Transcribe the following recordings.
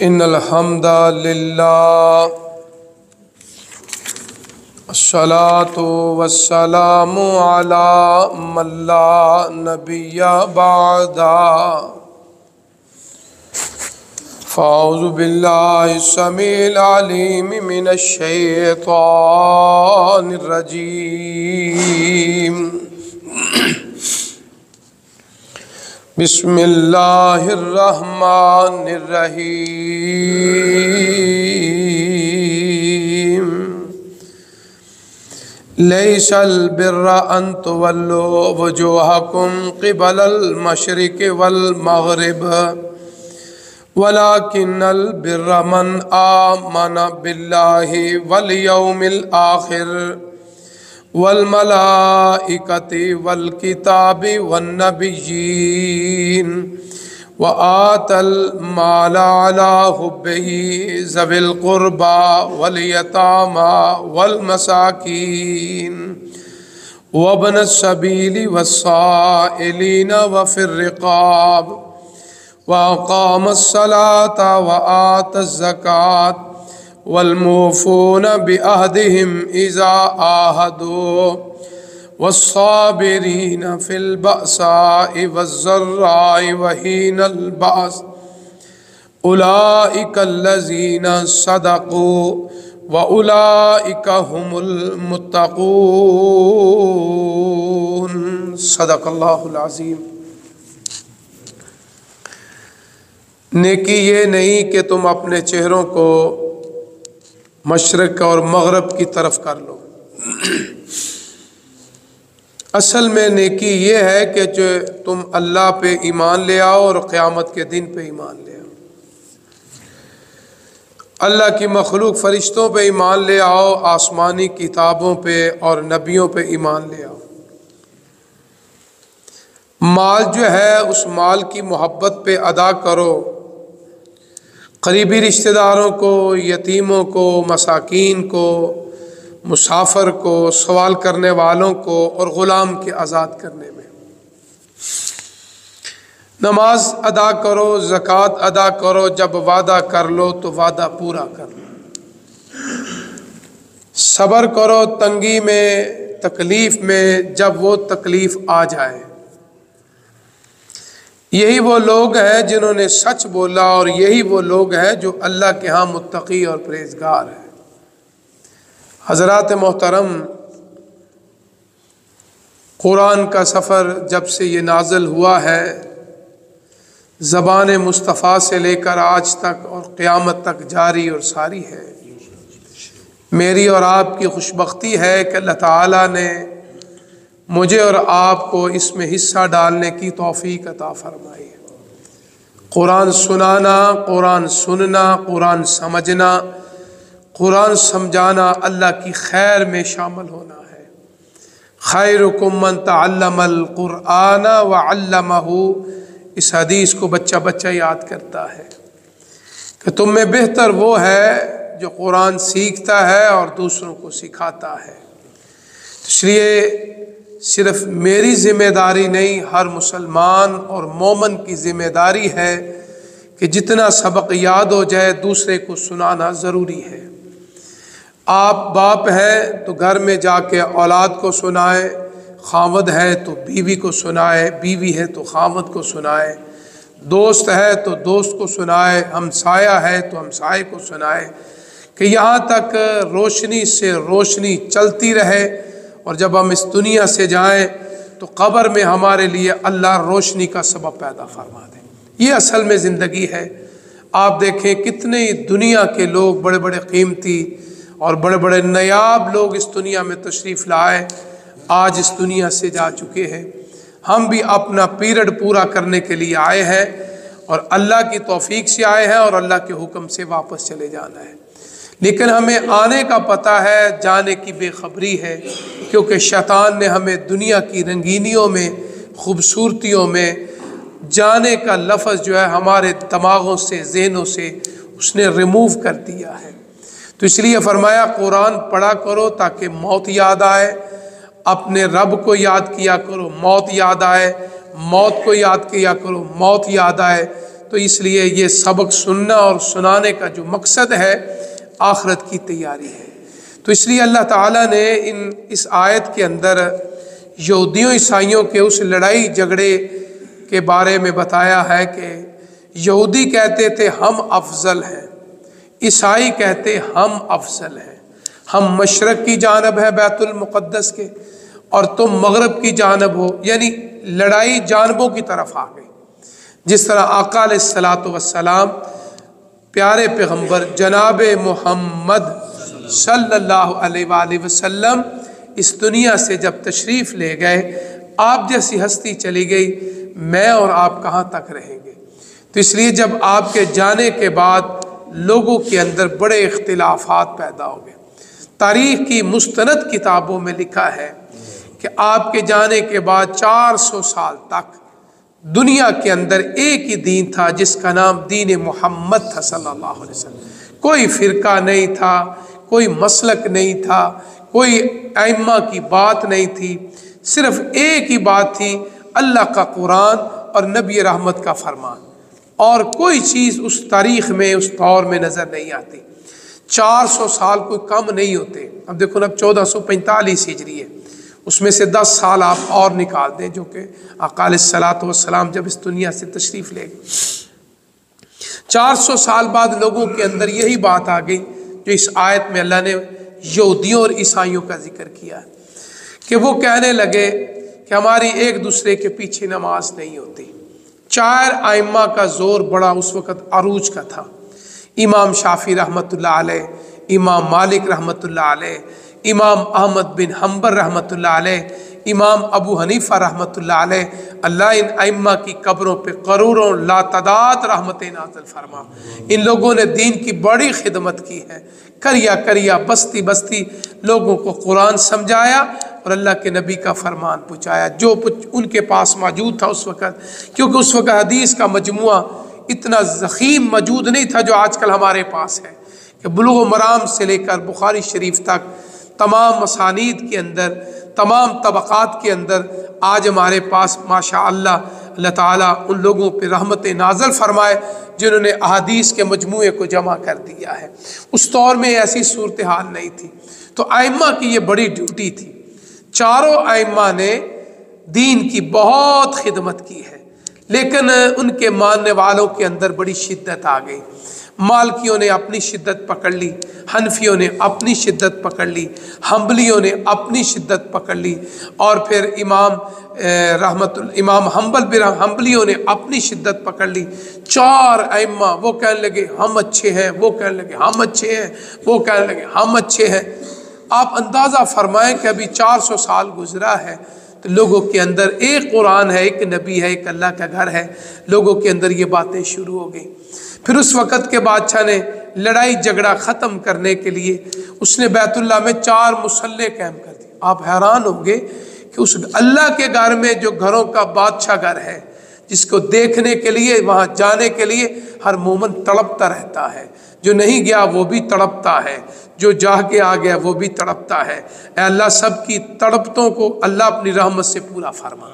इन्नल हम्दलिल्लाह अस्सलातु वस्सलामु अला मन ला नबिय्य बअदा फ़अऊज़ु बिल्लाहि समील अलीम मिनश शैतानिर रजीम बिस्मिल्लाहिर्रहमानिर्रहीम लैसल बिर्रा अन तुवल्लू वजूहकुम क़िबलल मशरिक़ि वल मग़रिब वलाकिन्नल बिर्रा मन आमन बिल्लाहि वल यौमिल आखिर वल मलाइकति वल किताबि वन नबिय्यीन व आतल माला अला हुब्बिही ज़विल क़ुर्बा वल यतामा वल मसाकीन वब्नस सबीली वस्साइलीन व फिर रिक़ाब व अक़ामस सलाता व आतज़ ज़कात वल्मूफ़ून बिअहदिहिम इज़ा आहदू वस्साबिरीन फ़िल बअसाइ वज़्ज़र्राइ वहीनल बअस उलाइकल्लज़ीना सदक़ू व उलाइका हुमुल मुत्तक़ून। सदक़ल्लाहुल अज़ीम। नेकी ये नहीं कि तुम अपने चेहरों को मशरक़ और मग़रिब की तरफ कर लो। असल में नेकी ये है कि जो तुम अल्लाह पे ईमान ले आओ और क़यामत के दिन पे ईमान ले आओ, अल्लाह की मखलूक फ़रिश्तों पे ईमान ले आओ, आसमानी किताबों पे और नबियों पे ईमान ले आओ। माल जो है उस माल की मोहब्बत पे अदा करो, करीबी रिश्तेदारों को, यतीमों को, मसाकीन को, मुसाफिर को, सवाल करने वालों को और ग़ुलाम के आज़ाद करने में। नमाज अदा करो, ज़कात अदा करो, जब वादा कर लो तो वादा पूरा कर लो। सब्र करो तंगी में, तकलीफ़ में, जब वो तकलीफ़ आ जाए। यही वो लोग हैं जिन्होंने सच बोला और यही वो लोग हैं जो अल्लाह के यहाँ मुत्तकी और परहेज़गार हैं। हज़रात मोहतरम, कुरान का सफ़र जब से ये नाज़िल हुआ है, ज़बान मुस्तफ़ा से लेकर आज तक और क़यामत तक जारी और सारी है। मेरी और आपकी खुशबख्ती है कि अल्लाह ताला ने मुझे और आपको इसमें हिस्सा डालने की तौफ़ीक़ अता फ़रमाई है। कुरान सुनाना, कुरान सुनना, कुरान समझना, कुरान समझाना अल्लाह की खैर में शामिल होना है। खैरुकुम मन तअल्लमल कुरान व अल्लमहु, इस हदीस को बच्चा बच्चा याद करता है कि तुम में बेहतर वो है जो कुरान सीखता है और दूसरों को सिखाता है। इसलिए सिर्फ मेरी ज़िम्मेदारी नहीं, हर मुसलमान और मोमन की ज़िम्मेदारी है कि जितना सबक याद हो जाए दूसरे को सुनाना ज़रूरी है। आप बाप हैं तो घर में जाके औलाद को सुनाए, खामद है तो बीवी को सुनाए, बीवी है तो खामद को सुनाए, दोस्त है तो दोस्त को सुनाए, हमसाया है तो हमसाए को सुनाए, कि यहाँ तक रोशनी से रोशनी चलती रहे और जब हम इस दुनिया से जाएं तो कब्र में हमारे लिए अल्लाह रोशनी का सबब पैदा फरमा दे। ये असल में ज़िंदगी है। आप देखें कितने दुनिया के लोग, बड़े बड़े कीमती और बड़े बड़े नायाब लोग इस दुनिया में तशरीफ़ लाए, आज इस दुनिया से जा चुके हैं। हम भी अपना पीरियड पूरा करने के लिए आए हैं और अल्लाह की तौफ़ीक़ से आए हैं और अल्लाह के हुक्म से वापस चले जाना है। लेकिन हमें आने का पता है, जाने की बेखबरी है, क्योंकि शैतान ने हमें दुनिया की रंगीनियों में, खूबसूरतियों में जाने का लफ्ज़ जो है हमारे दिमागों से, ज़हनों से उसने रिमूव कर दिया है। तो इसलिए फरमाया कुरान पढ़ा करो ताकि मौत याद आए, अपने रब को याद किया करो, मौत याद आए, मौत को याद किया करो, मौत याद आए, तो इसलिए ये सबक सुनना और सुनाने का जो मकसद है आखिरत की तैयारी है। तो इसलिए अल्लाह ताला ने इस आयत के अंदर यहूदियों ईसाइयों के उस लड़ाई झगड़े के बारे में बताया है कि यहूदी कहते थे हम अफजल हैं, ईसाई कहते हम अफजल हैं, हम मशरक़ की जानब है बैतुल मुक़द्दस के और तुम मगरब की जानब हो, यानी लड़ाई जानबों की तरफ आ गई। जिस तरह आका अलैहिस्सलातु वस्सलाम प्यारे पैगम्बर जनाब मोहम्मद सल्लल्लाहु अलैहि वसल्लम इस दुनिया से जब तशरीफ़ ले गए, आप जैसी हस्ती चली गई, मैं और आप कहाँ तक रहेंगे। तो इसलिए जब आपके जाने के बाद लोगों के अंदर बड़े इख्तिलाफात पैदा हो गए। तारीख़ की मुस्तनद किताबों में लिखा है कि आपके जाने के बाद 400 साल तक दुनिया के अंदर एक ही दीन था जिसका नाम दीन मोहम्मद था सल्लल्लाहु अलैहि वसल्लम। कोई फ़िरका नहीं था, कोई मसलक नहीं था, कोई आइम्मा की बात नहीं थी, सिर्फ एक ही बात थी, अल्लाह का कुरान और नबी रहमत का फरमान, और कोई चीज़ उस तारीख़ में उस दौर में नज़र नहीं आती। 400 साल कोई कम नहीं होते। अब देखो ना, अब 1445 हिजरी है, उसमें से 10 साल आप और निकाल दें जो कि आका अलैहिस्सलातु वस्सलाम जब इस दुनिया से तशरीफ़ ले गए। 400 साल बाद लोगों के अंदर यही बात आ गई जो इस आयत में अल्लाह ने यहूदियों और ईसाइयों का जिक्र किया कि वो कहने लगे कि हमारी एक दूसरे के पीछे नमाज नहीं होती। 4 आइम्मा का जोर बड़ा उस वक़्त अरूज का था। इमाम शाफी रहमतुल्लाह अलैह, इमाम मालिक रहमतुल्लाह अलैह, इमाम अहमद बिन हम्बल रहमतुल्लाह अलैह, इमाम अबू हनीफ़ा रहमतुल्लाह अलैह, अल्लाह इन आइम्मा की कब्रों पे करोड़ों लातादाद रहमतें नाज़िल फरमा। इन लोगों ने दीन की बड़ी खिदमत की है, करिया करिया बस्ती बस्ती लोगों को कुरान समझाया और अल्लाह के नबी का फरमान पहुँचाया जो उनके पास मौजूद था उस वक़्त, क्योंकि उस वक़्त हदीस का मजमुआ इतना ज़ख़ीम मौजूद नहीं था जो आजकल हमारे पास है कि बुलूग़ मराम से लेकर बुखारी शरीफ तक तमाम मसानीद के अंदर, तमाम तबक़ात के अंदर आज हमारे पास माशाअल्लाह अल्लाह ताला उन लोगों पर रहमतें नाज़िल फरमाए जिन्होंने अहादीस के मजमूए को जमा कर दिया है। उस दौर में ऐसी सूरत हाल नहीं थी। तो आइम्मा की ये बड़ी ड्यूटी थी। चारों आइम्मा ने दीन की बहुत खिदमत की है, लेकिन उनके मानने वालों के अंदर बड़ी शिद्दत आ गई। मालकियों ने अपनी शिद्दत पकड़ ली, हनफियों ने अपनी शिद्दत पकड़ ली, हम्बलियों ने अपनी शिद्दत पकड़ ली, और फिर इमाम हम्बल बिन हम्बलियों ने अपनी शिद्दत पकड़ ली। 4 आइम्मा वो कहने लगे हम अच्छे हैं, वो कहने लगे हम अच्छे हैं, वो कहने लगे हम अच्छे हैं। आप अंदाज़ा फरमाएं कि अभी 400 साल गुजरा है तो लोगों के अंदर एक कुरान है, एक नबी है, एक अल्लाह का घर है, लोगों के अंदर ये बातें शुरू हो गई। फिर उस वक़्त के बादशाह ने लड़ाई झगड़ा ख़त्म करने के लिए उसने बैतुल्लाह में 4 मुसल्ले कायम कर दिए। आप हैरान होंगे कि उस अल्लाह के घर में जो घरों का बादशाह घर है, जिसको देखने के लिए, वहाँ जाने के लिए हर मोमिन तड़पता रहता है, जो नहीं गया वो भी तड़पता है, जो जा के आ गया वो भी तड़पता है। ऐ अल्लाह सबकी तड़पतों को अल्लाह अपनी रहमत से पूरा फरमा।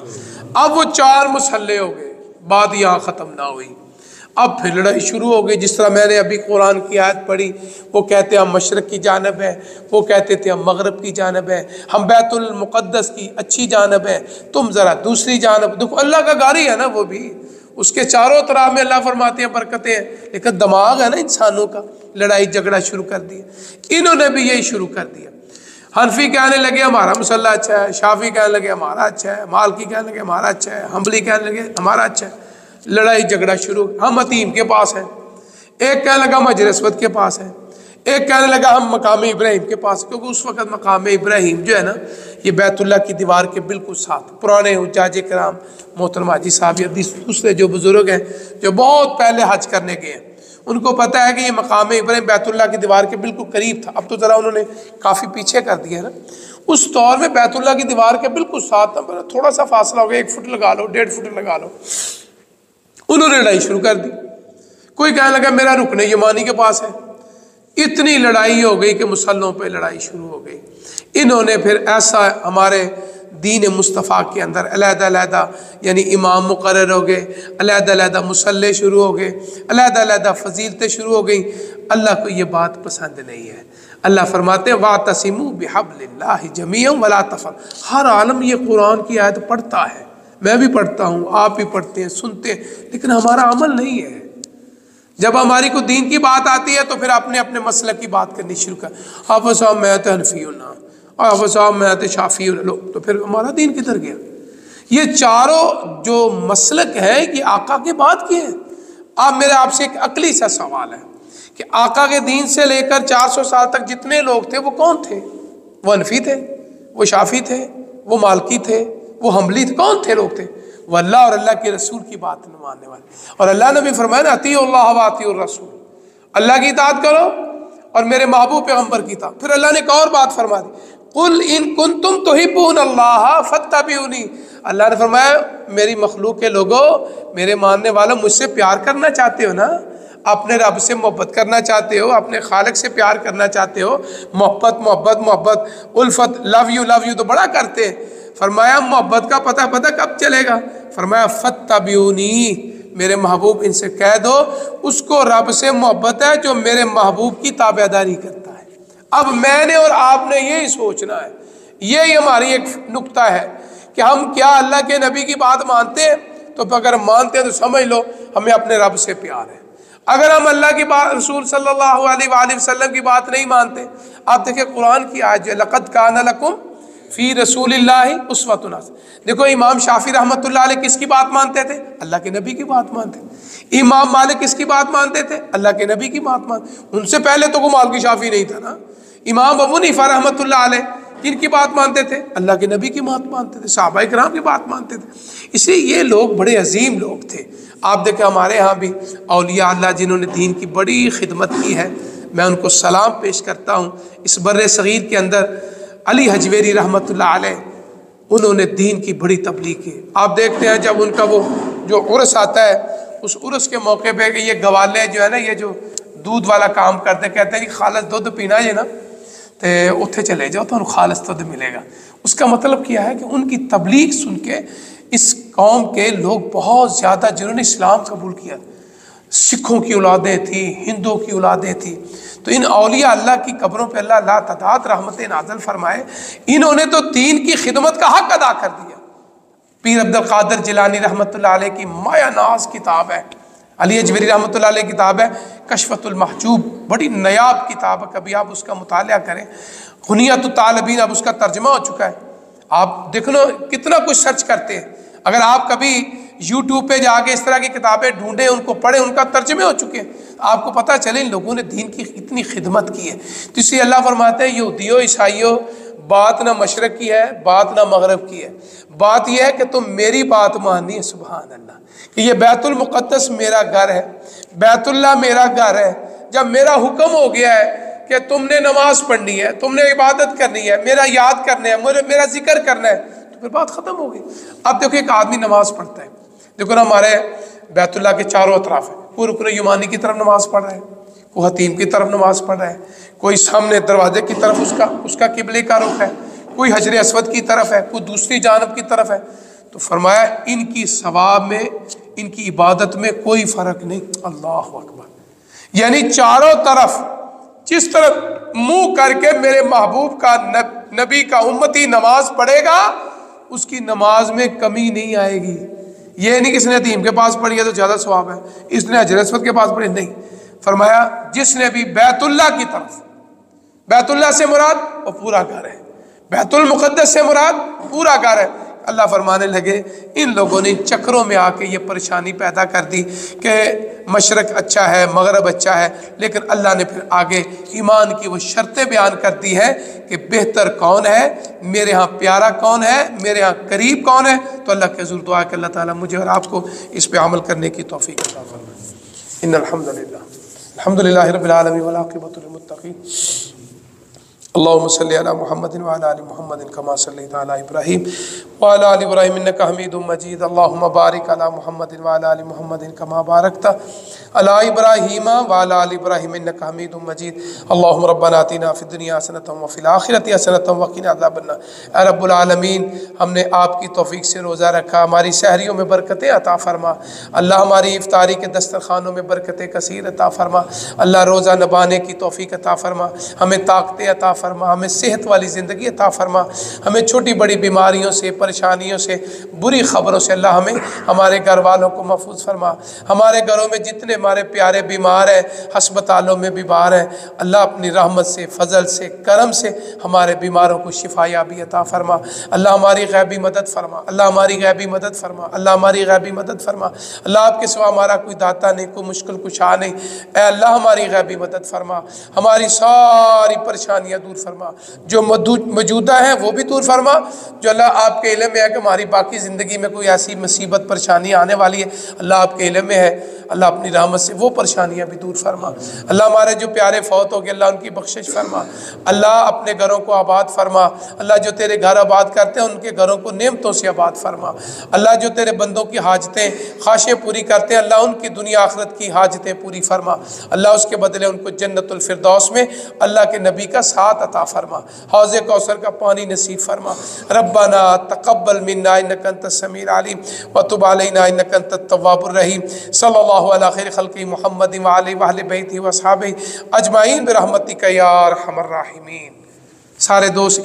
अब वो 4 मुसल्ले हो गए, बात यहाँ ख़त्म ना हुई, अब फिर लड़ाई शुरू हो गई। जिस तरह मैंने अभी कुरान की आयत पढ़ी, वो कहते हम मशरक़ की जानब है, वो कहते थे हम मगरब की जानब है, हम बैतुल मुक़द्दस की अच्छी जानब है, तुम ज़रा दूसरी जानब। देखो अल्लाह का घर ही है ना, वो भी उसके चारों तरफ में अल्लाह फरमाते हैं बरकतें हैं, लेकिन दिमाग है ना इंसानों का, लड़ाई झगड़ा शुरू कर दिया। इन्होंने भी यही शुरू कर दिया। हनफी कहने लगे हमारा मुसल्ला अच्छा है, शाफी कहने लगे हमारा अच्छा है, मालकी कहने लगे हमारा अच्छा है, हम्बली कहने लगे हमारा अच्छा है। लड़ाई झगड़ा शुरू। हम हतीम के पास हैं, एक कहने लगा हम हजर अस्वद के पास है, एक कहने लगा हम मकाम इब्राहिम के पास, क्योंकि उस वक़्त मकाम इब्राहिम जो है ना, ये बैतुल्लाह की दीवार के बिल्कुल साथ। पुराने हुज्जाज कराम मोहतरम हाजी साहब या दूसरे जो बुज़ुर्ग हैं जो बहुत पहले हज करने गए हैं, उनको पता है कि ये मकाम इब्राहिम बैतुल्लाह की दीवार के बिल्कुल करीब था। अब तो ज़रा उन्होंने काफ़ी पीछे कर दिया ना। उस दौर में बैतुल्लाह की दीवार के बिल्कुल साथ था, थोड़ा सा फासला हो गया, 1 फुट लगा लो, 1.5 फुट लगा लो। उन्होंने लड़ाई शुरू कर दी। कोई कहने लगा मेरा रुकने यमानी के पास है। इतनी लड़ाई हो गई कि मुसल्लों पे लड़ाई शुरू हो गई। इन्होंने फिर ऐसा हमारे दीन मुस्तफ़ा के अंदर अलहदा यानी इमाम मुकर्रर हो गए, अलहदा मुसल्ले शुरू हो गए, अलहदा फजीलतें शुरू हो गई। अल्लाह को ये बात पसंद नहीं है। अल्लाह फरमाते हैं वातसिमू बिहब्लिल्लाहि जमीअन वला तफर। हर आलम ये कुरान की आयत पढ़ता है, मैं भी पढ़ता हूँ, आप भी पढ़ते हैं, सुनते हैं, लेकिन हमारा अमल नहीं है। जब हमारी को दीन की बात आती है तो फिर अपने अपने मसलक की बात करनी शुरू कर। आप साहब मैं तो हनफी हूँ ना, आप साहब मैं तो शाफी हूँ, लो तो फिर हमारा दीन किधर गया? ये चारों जो मसलक है ये आका के बात की है। अब मेरे आपसे एक अकली सा सवाल है कि आका के दीन से लेकर 400 साल तक जितने लोग थे वो कौन थे? वो हनफी थे, वो शाफी थे, वो मालकी थे, वो हम्बली थे, कौन थे लोग थे? वो अल्लाह और अल्लाह के रसूल की बात न मानने वाले। और अल्लाह ने भी फरमाया अतीउल्लाह व अतीउर रसूल, अल्लाह की इताअत करो और मेरे महबूब पैगम्बर की इताअत। फिर अल्लाह ने एक और बात फरमा दी, कुल इन कुंतुम तुहिब्बूनल्लाह फत्तबिऊनी। अल्लाह ने फरमाया मेरी मखलूक के लोगों, मेरे मानने वालों, मुझसे प्यार करना चाहते हो ना, अपने रब से मोहब्बत करना चाहते हो, अपने खालिक से प्यार करना चाहते हो, मोहब्बत मोहब्बत मोहब्बत उल्फत, लव यू तो बड़ा करते हैं। फरमाया मोहब्बत का पता कब चलेगा? फरमाया फत्तबिऊनी, मेरे महबूब इनसे कह दो उसको रब से मोहब्बत है जो मेरे महबूब की ताबेदारी करता है। अब मैंने और आपने यही सोचना है, यही हमारी एक नुक्ता है कि हम क्या अल्लाह के नबी की बात मानते हैं? तो अगर मानते हैं तो समझ लो हमें अपने रब से प्यार है। अगर हम अल्लाह की बात, रसूल सल्लल्लाहु अलैहि वसल्लम की बात नहीं मानते, आप देखिए कुरान की आयत है लक़द काना लकुम फ़ी रसूलिल्लाहि उस्वतुन हसनह। देखो इमाम शाफी रहमतुल्लाह अलैह किसकी बात मानते थे? अल्लाह के नबी की बात मानते थे। इमाम मालिक किसकी बात मानते थे? अल्लाह के नबी की बात मानते। उनसे पहले तो कोई मालिकी शाफी नहीं था ना। इमाम अबू हनीफा रहमतुल्लाह अलैह किनकी बात मानते थे? अल्लाह के नबी की बात मानते थे, सहाबा किराम की बात मानते थे। इसलिए ये लोग बड़े अजीम लोग थे। आप देखें हमारे यहाँ भी औलिया अल्लाह जिन्होंने दीन की बड़ी खिदमत की है, मैं उनको सलाम पेश करता हूँ। इस बर्रे सगीर के अंदर अली हजवेरी रहमतुल्लाह अलैह, उन्होंने दीन की बड़ी तबलीग की। आप देखते हैं जब उनका वो जो उर्स आता है, उस उर्स के मौके पे ये गवाले जो है ना, ये जो दूध वाला काम करते, कहते हैं कि खालस दूध पीना है ना तो उत्थे चले जाओ तो खालस दूध मिलेगा। उसका मतलब क्या है कि उनकी तबलीग सुन के इस कौम के लोग बहुत ज़्यादा जिन्होंने इस्लाम कबूल किया, सिखों की औलादें थी, हिंदुओं की औलादें थी, तो इन औलिया अल्लाह की कब्रों पे अल्लाह ला तदाद रहमतें नाज़िल फरमाए। इन्होंने तो दीन की खिदमत का हक अदा कर दिया। पीर अब्दुल कादिर जिलानी रहमतुल्लाह अलैह की माया नाज किताब है, अली हजवेरी रहमतुल्लाह अलैह किताब है कशफतुल महजूब, बड़ी नायाब किताब है, कभी आप उसका मुताला करें। हुनियतुत तालिबीन अब उसका तर्जमा हो चुका है। आप देख लो कितना कुछ सर्च करते हैं। अगर आप कभी यूट्यूब पे जाके इस तरह की किताबें ढूंढें, उनको पढ़ें, उनका तर्जमे हो चुके हैं, आपको पता चले इन लोगों ने दीन की इतनी खिदमत की है। तो इसलिए अल्लाह फरमाते हैं यहूदियों ईसाइयों, बात ना मशरक की है, बात ना मगरब की है, बात यह है कि तुम मेरी बात माननी है। सुभान अल्लाह, कि ये बैतुल मुक़द्दस मेरा घर है, बैतुल्लाह मेरा घर है। जब मेरा हुक्म हो गया है कि तुमने नमाज पढ़नी है, तुमने इबादत करनी है, मेरा याद करना है, मेरा जिक्र करना है, तो फिर बात ख़त्म हो गई। अब देखो एक आदमी नमाज पढ़ता है, देखो ना हमारे बैतुल्लाह के चारों तरफ है, कोई रुकन युमानी की तरफ नमाज पढ़ रहा है, कोई हतीम की तरफ नमाज पढ़ रहा है, कोई सामने दरवाजे की तरफ उसका किबले का रुख है, कोई हजर अस्वद की तरफ है, कोई दूसरी जानब की तरफ है। तो फरमाया इनकी सवाब में, इनकी इबादत में कोई फ़र्क नहीं। अल्लाह अकबर, यानी चारों तरफ जिस तरफ मुंह करके मेरे महबूब का नबी का उम्मती नमाज पढ़ेगा, उसकी नमाज में कमी नहीं आएगी। ये नहीं किसने हतीम के पास पढ़ी है तो ज़्यादा सवाब है, इसने हजर अस्वद के पास पढ़ी, नहीं। फरमाया जिसने भी बैतुल्लाह की तरफ, बैतुल्लाह से मुराद वो पूरा घर है, बैतुल मुक़द्दस से मुराद पूरा घर है। अल्लाह फरमाने लगे इन लोगों ने चक्रों में आके ये परेशानी पैदा कर दी कि मशरक अच्छा है, मगरब अच्छा है, लेकिन अल्लाह ने फिर आगे ईमान की वो शर्तें बयान कर दी है कि बेहतर कौन है, मेरे यहाँ प्यारा कौन है, मेरे यहाँ करीब कौन है। तो अल्लाह के हुज़ूर दुआ कि अल्लाह ताला मुझे और आपको इस पर अमल करने की तौफीक अता फरमाए। इन्नल हम्दुलिल्लाह, अल्हम्दुलिल्लाहि रब्बिल आलमीन वल आक़िबतु लिल मुत्तक़ीन। अल्लाहुम्मा सल्लि अला मुहम्मदिन व अला आलि मुहम्मदिन कमा सल्लैता अला इब्राहीम व अला आलि इब्राहीम इन्नका हमीदुम मजीद। अल्लाहुम्मा बारिक अला मुहम्मदिन व अला आलि मुहम्मदिन कमा बारकता अला इब्राहीम व अला आलि इब्राहीम इन्नका हमीदुम मजीद। अल्लाहुम्मा रब्बना आतिना फिद दुनिया हसनतम व फिल आखिरति हसनतम व क़िना अज़ाबन्नार। ऐ रब्बुल आलमीन, हमने आपकी तौफीक से रोज़ा रखा, हमारी सहरियों में बरकतें अता फ़रमा। अल्लाह हमारी इफ्तारी के दस्तरखानों में बरकतें कसीर अता फ़रमा। अल्लाह रोज़ा नबाने की तौफीक अता फ़रमा, हमें ताकतें अता फ़रमा, हमें सेहत वाली ज़िंदगी अता फ़रमा, हमें छोटी बड़ी बीमारियों से, परेशानियों से, बुरी ख़बरों से अल्लाह हमें, हमारे घर वालों को महफूज फरमा। हमारे घरों में जितने हमारे प्यारे बीमार हैं, हस्पतालों में बीमार हैं, अल्लाह अपनी रहमत से, फ़ज़ल से, करम से हमारे बीमारों को शिफायाबी अता फ़रमा। अल्लाह हमारी गैबी मदद फ़रमा, अल्लाह हमारी गैबी मदद फ़रमा, अल्लाह हमारी गैबी मदद फ़रमा। अल्लाह आपके सिवा हमारा कोई दाता नहीं, कोई मुश्किल कुशा नहीं। ऐ अल्लाह हमारी गैबी मदद फ़रमा, हमारी सारी परेशानियाँ दूर फरमा, जो मौजूदा है वो भी दूर फरमा, जो अल्लाह आपके इल्म में है कि हमारी बाकी ज़िंदगी में कोई ऐसी मुसीबत परेशानी आने वाली है, अल्लाह आपके इल्म में है। अल्लाह अपनी रहमत से वो परेशानियाँ भी दूर फरमा। अल्लाह हमारे जो प्यारे फौत हो गए, अल्लाह उनकी बख्शिश फरमा। अल्लाह अपने घरों को आबाद फरमा। अल्लाह जो तेरे घर आबाद करते हैं उनके घरों को नेमतों से आबाद फरमा। अल्लाह जो तेरे बंदों की हाजतें ख्वाहिशें पूरी करते हैं, अल्लाह उनकी दुनिया आखिरत की हाजतें पूरी फरमा। अल्लाह उसके बदले उनको जन्नतुल फिरदौस में अल्लाह के नबी का साथ अता फरमा, हौज़े कौसर का पानी नसीब फरमा। रब्बना तक़ब्बल मिन्ना इन्नका अंतस समीउल अलीम व तुब अलैना इन्नका अंतत तव्वाबुर रहीम। सल्लल्लाहु अला खैरि खल्क़ि मुहम्मदिन व आलिहि व अहलि बैतिहि व अस्हाबिहि अजमाइन बिरहमतिका या अरहमर राहिमीन। सारे दोस्त